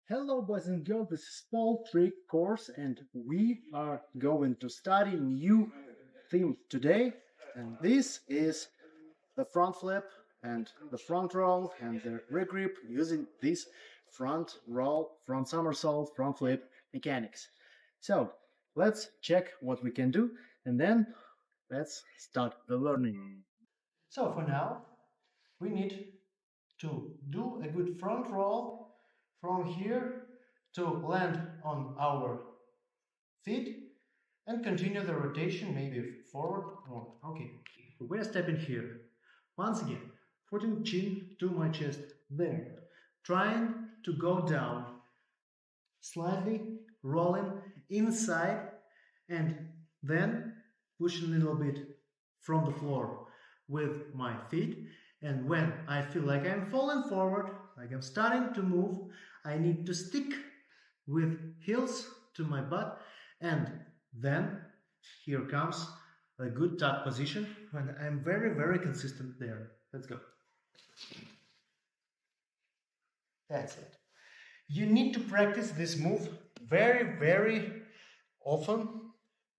Hello, boys and girls. This is Paul Trick Course, and we are going to study new theme today. And this is the front flip and the front roll and the regrip using this front roll, front somersault, front flip mechanics. So let's check what we can do, and then let's start the learning. So for now, we need to do a good front roll from here to land on our feet and continue the rotation maybe forward. Okay, we're stepping here. Once again, putting chin to my chest there, trying to go down, slightly rolling inside and then push a little bit from the floor with my feet. And when I feel like I'm falling forward, like I'm starting to move, I need to stick with heels to my butt, and then here comes a good tuck position when I'm very consistent there. Let's go. That's it. You need to practice this move very often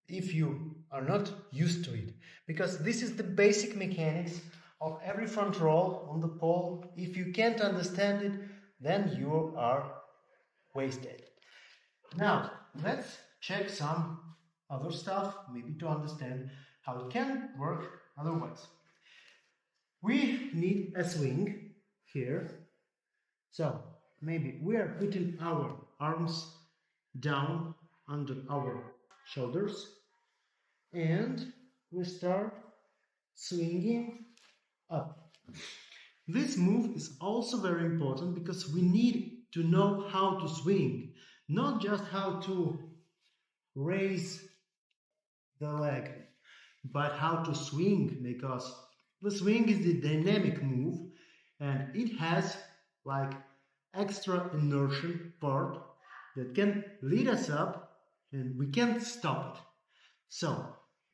if you are not used to it, because this is the basic mechanics of every front roll on the pole. If you can't understand it, then you are wasted. Now, let's check some other stuff, maybe to understand how it can work otherwise. We need a swing here. So, maybe we are putting our arms down under our shoulders and we start swinging up. This move is also very important because we need to know how to swing, not just how to raise the leg, but how to swing, because the swing is the dynamic move and it has like extra inertia part that can lead us up and we can't stop it. So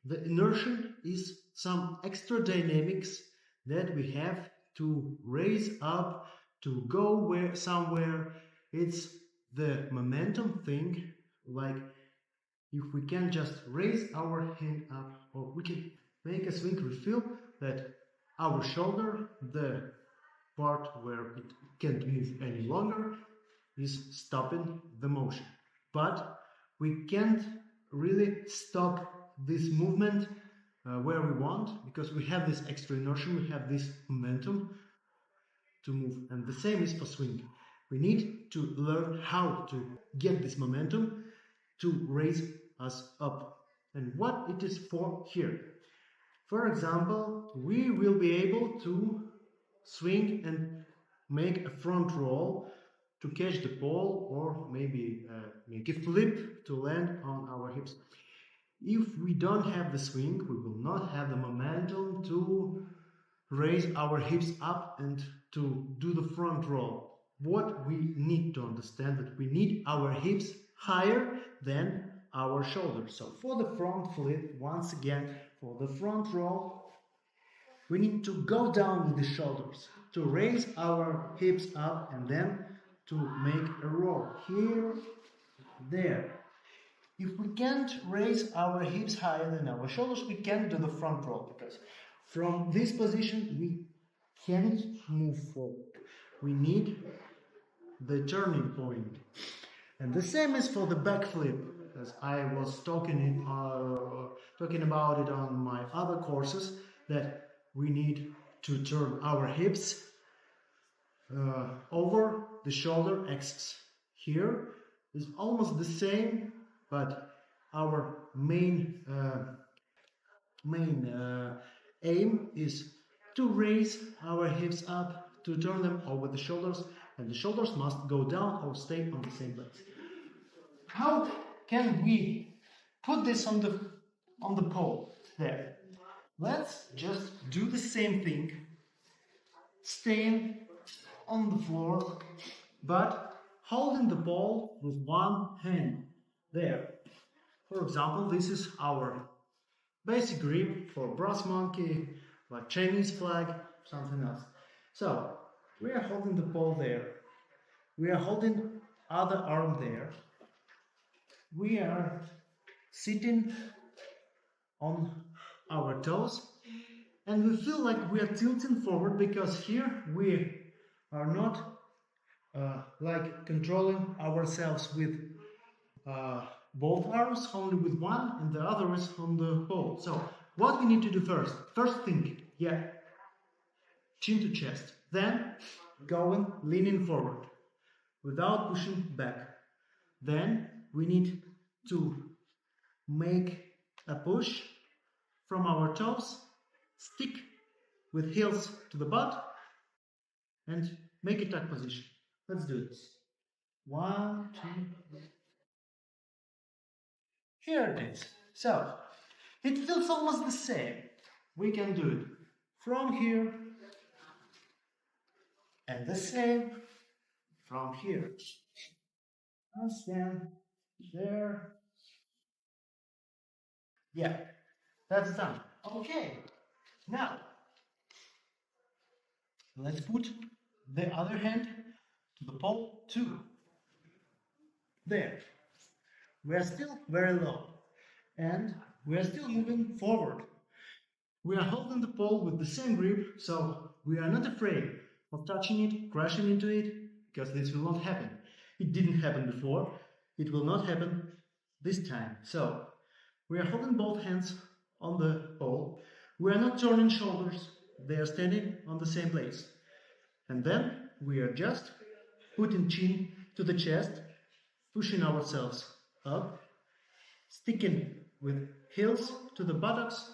the inertia is some extra dynamics that we have to raise up, to go somewhere. It's the momentum thing, like if we can just raise our hand up, or we can make a swing, we feel that our shoulder, the part where it can't move any longer, is stopping the motion. But we can't really stop this movement where we want, because we have this extra inertia, we have this momentum to move. And the same is for swing. We need to learn how to get this momentum to raise us up. And what it is for here. For example, we will be able to swing and make a front roll to catch the ball, or maybe make a flip to land on our hips. If we don't have the swing, we will not have the momentum to raise our hips up and to do the front roll. What we need to understand that we need our hips higher than our shoulders. So for the front flip, once again, for the front roll, we need to go down with the shoulders to raise our hips up and then to make a roll here, there. If we can't raise our hips higher than our shoulders, we can't do the front roll, because from this position we can't move forward. We need the turning point. And the same is for the back flip, as I was talking about it on my other courses, that we need to turn our hips over the shoulder axis. Here is almost the same, but our main aim is to raise our hips up, to turn them over the shoulders, and the shoulders must go down or stay on the same place. How can we put this on the pole there? Let's just do the same thing, staying on the floor, but holding the ball with one hand there. For example, this is our basic grip for brass monkey, like Chinese flag, something else. So we are holding the ball there. We are holding other arm there. We are sitting on our toes and we feel like we are tilting forward because here we are not like controlling ourselves with both arms, only with one, and the other is on the pole. So what we need to do first? First thing, chin to chest. Then going, leaning forward without pushing back. Then we need to make a push from our toes, stick with heels to the butt, and make a tuck position. Let's do this. 1, 2, 3. Here it is. So, it feels almost the same. We can do it from here, and the same from here. I'll stand there. Yeah, that's done. Okay, now let's put the other hand to the pole too. There. We are still very low and we are still moving forward. We are holding the pole with the same grip, so we are not afraid of touching it, crashing into it, because this will not happen. It didn't happen before, it will not happen this time. So we are holding both hands on the pole. We are not turning shoulders, they are standing on the same place. And then we are just putting chin to the chest, pushing ourselves up, sticking with heels to the buttocks,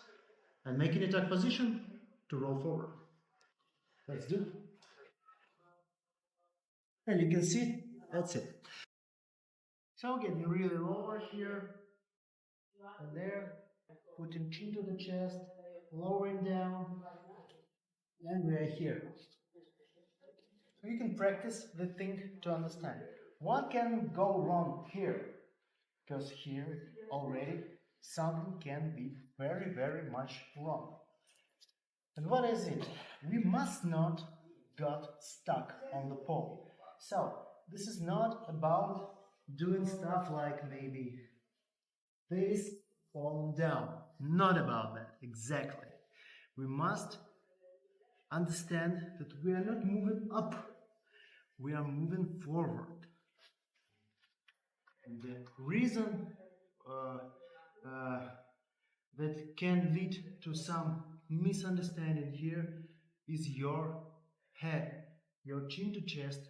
and making a tuck position to roll forward. Let's do it. And you can see, that's it. So getting really lower here and there, putting chin to the chest, lowering down, and we are here. So you can practice the thing to understand. What can go wrong here? Because here already something can be very, very much wrong. And what is it? We must not get stuck on the pole. So this is not about doing stuff like maybe this falling down. Not about that, exactly. We must understand that we are not moving up, we are moving forward. And the reason that can lead to some misunderstanding here is your head, your chin to chest.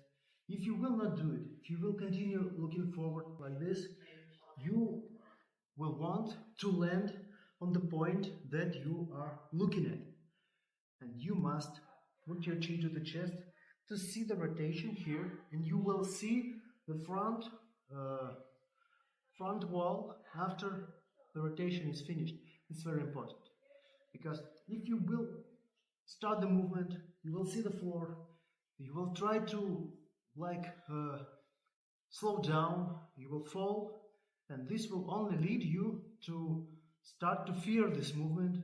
If you will not do it, if you will continue looking forward like this, you will want to land on the point that you are looking at. And you must put your chin to the chest to see the rotation here, and you will see the front wall after the rotation is finished. It's very important, because if you will start the movement, you will see the floor, you will try to slow down, you will fall, and this will only lead you to start to fear this movement,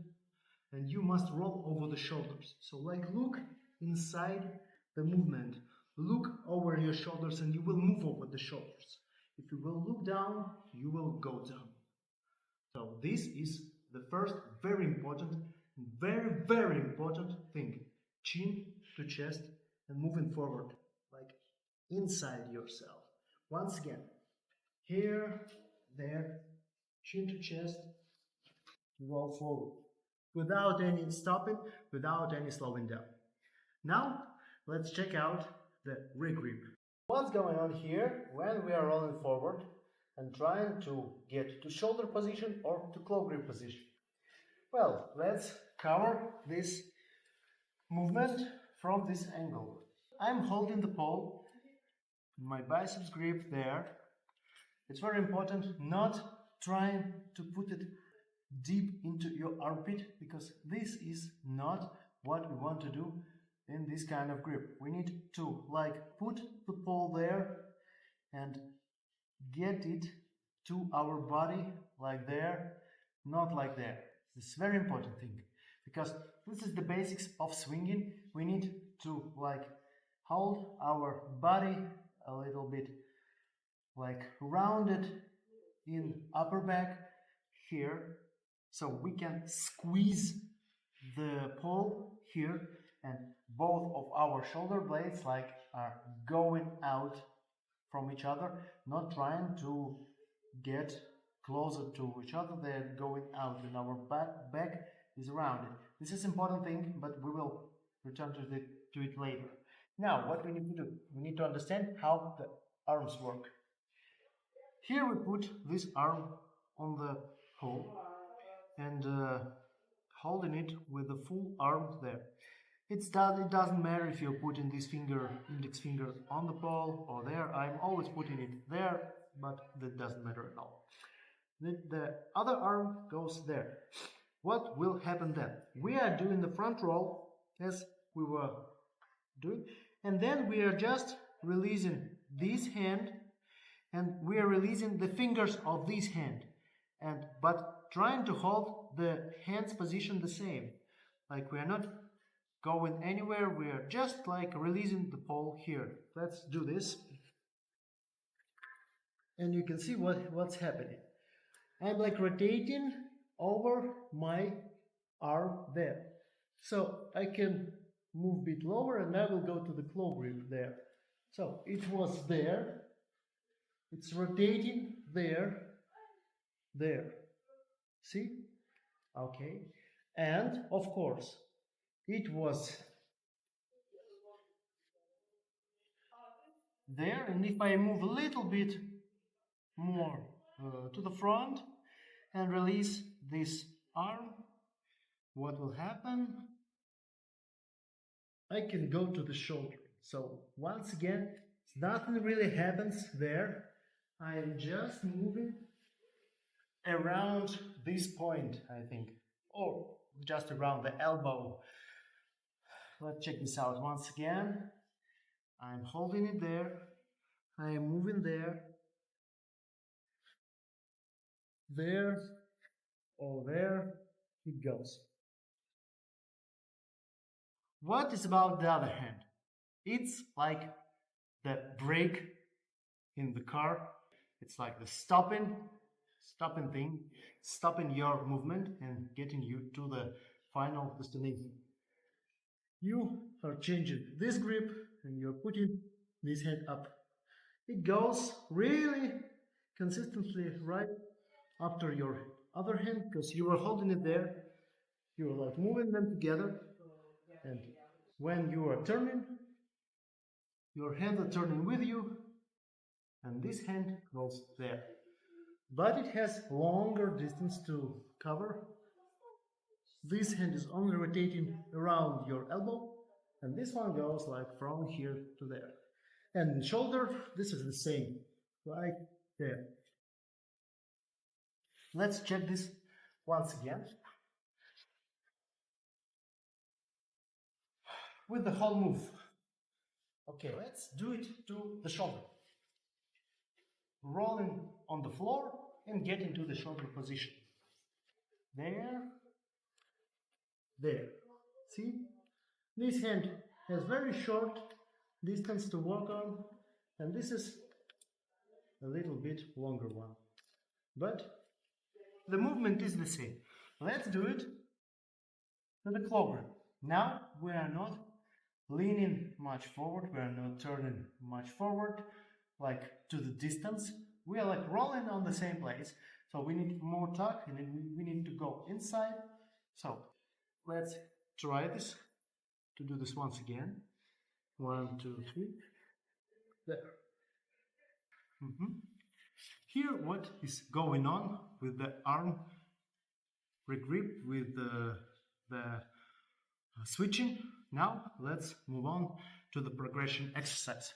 and you must roll over the shoulders. So look inside the movement, look over your shoulders, and you will move over the shoulders. If you will look down, you will go down. So this is the first very important, very important thing. Chin to chest and moving forward, like inside yourself. Once again, here, there, chin to chest, roll forward. Without any stopping, without any slowing down. Now, let's check out the regrip. What's going on here when we are rolling forward and trying to get to shoulder position or to claw grip position? Well, let's cover this movement from this angle. I'm holding the pole, my biceps grip there. It's very important not trying to put it deep into your armpit, because this is not what we want to do in this kind of grip. We need to put the pole there and get it to our body like there, not like there. This is a very important thing, because this is the basics of swinging. We need to hold our body a little bit like rounded in upper back here, so we can squeeze the pole here, and both of our shoulder blades like are going out from each other, not trying to get closer to each other, they're going out, and our back is rounded. This is important thing, but we will return to it later. Now, what we need to do, we need to understand how the arms work. Here we put this arm on the hole and holding it with the full arm there. It doesn't matter if you're putting this finger, index finger, on the pole or there. I'm always putting it there, but that doesn't matter at all. The other arm goes there. What will happen then? We are doing the front roll as we were doing, and then we are just releasing this hand, and we are releasing the fingers of this hand, but trying to hold the hand's position the same. Like we are not going anywhere, we are just like releasing the pole here. Let's do this. And you can see what's happening. I'm like rotating over my arm there. So I can move a bit lower and I will go to the claw grip there. So it was there. It's rotating there. There. See? Okay. And of course, it was there, and if I move a little bit more to the front and release this arm, what will happen? I can go to the shoulder. So once again, nothing really happens there. I am just moving around this point, I think, or just around the elbow. Let's check this out once again. I'm holding it there. I am moving there. There, or there it goes. What is about the other hand? It's like the brake in the car. It's like the stopping thing, stopping your movement and getting you to the final destination. You are changing this grip and you're putting this hand up. It goes really consistently right after your other hand, because you are holding it there. You're like moving them together, and when you are turning, your hands are turning with you, and this hand goes there. But it has longer distance to cover. This hand is only rotating around your elbow, and this one goes like from here to there. And shoulder, this is the same, right there. Let's check this once again with the whole move. Okay, let's do it to the shoulder. Rolling on the floor and get into the shoulder position. There, there. See? This hand has very short distance to work on, and this is a little bit longer one. But the movement is the same. Let's do it to the claw grip. Now we are not leaning much forward, we are not turning much forward, like to the distance. We are like rolling on the same place. So we need more tuck and we need to go inside. So let's try this, to do this once again. 1, 2, 3. There. Here what is going on with the arm regrip, with the switching. Now let's move on to the progression exercise.